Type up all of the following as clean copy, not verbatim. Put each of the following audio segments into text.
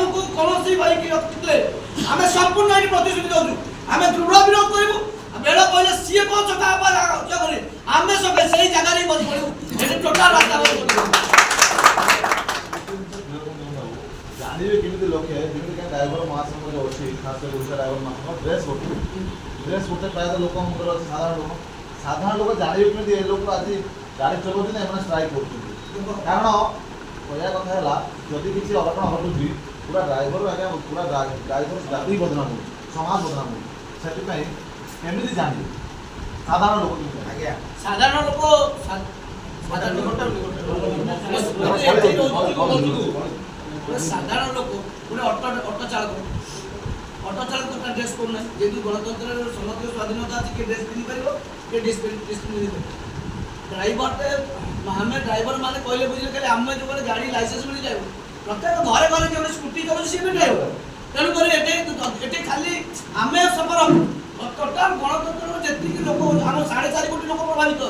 आमको कौन भाई की रखते आम संपूर्ण ये प्रतिश्रुति दौर आम दृढ़ विरोध करूँ बेड़ कहले सी कौन चका आम सब से जगह बस पड़ू टोटाल रास्ता जानवे केमी लोके जमी ड्राइवर महासंघ अच्छी खास कर ओडिशा ड्राइवर महासंघ ड्रेस गोटे प्रायतः लोक साधारण लोक जानवे केमी ए लोक आज गाड़ी चलाते ना स्ट्राइक कर कारण कहया कथा है जदि किसी अघटन घटुची पूरा ड्राइवर आज्ञा पूरा ड्राइवर जाति बदनाम हो समाज बदनाम हो से केमी जानवे साधारण लोक आज्ञा साधारण लोक साधारण लोक गोटे ऑटो चालक का ड्रेस करना जेहेतु गणतंत्र समस्त स्वाधीनता अच्छी किए ड्रेस पिंधि पार किए ड्रेस पिंधि ड्राइवर आम ड्राइवर मैंने कहले बुझे खाली आम जो गाड़ी लाइसेंस मिल जाए प्रत्येक घरे घरे जो स्कूटी चलो सी भी ड्राइवर तेणुक खाली आम सफर टोटाल गणतंत्र जी लोक आम 4.5 कोटी लोक प्रभावित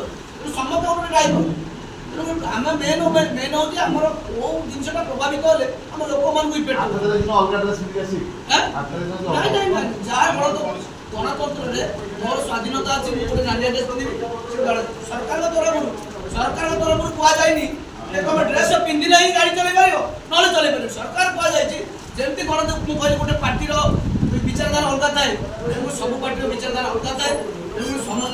समस्त गोटे ड्राइवर आम मेन मेन हूँ आम कौ जिनसा प्रभावित हेल्ले आम लोक मान गणतंत्र मोर स्वाधीनता अच्छी गोटे नालिया ड्रेस पिंधि सरकार तरफ कहुनी तुम ड्रेस पिंधि ही गाड़ी चल पार ना चल पार सरकार कहुई जमी गणतंत्र मुझे गोटे पार्टी विचारधारा अलग थाए सब पार्टी विचारधारा अलग थाए।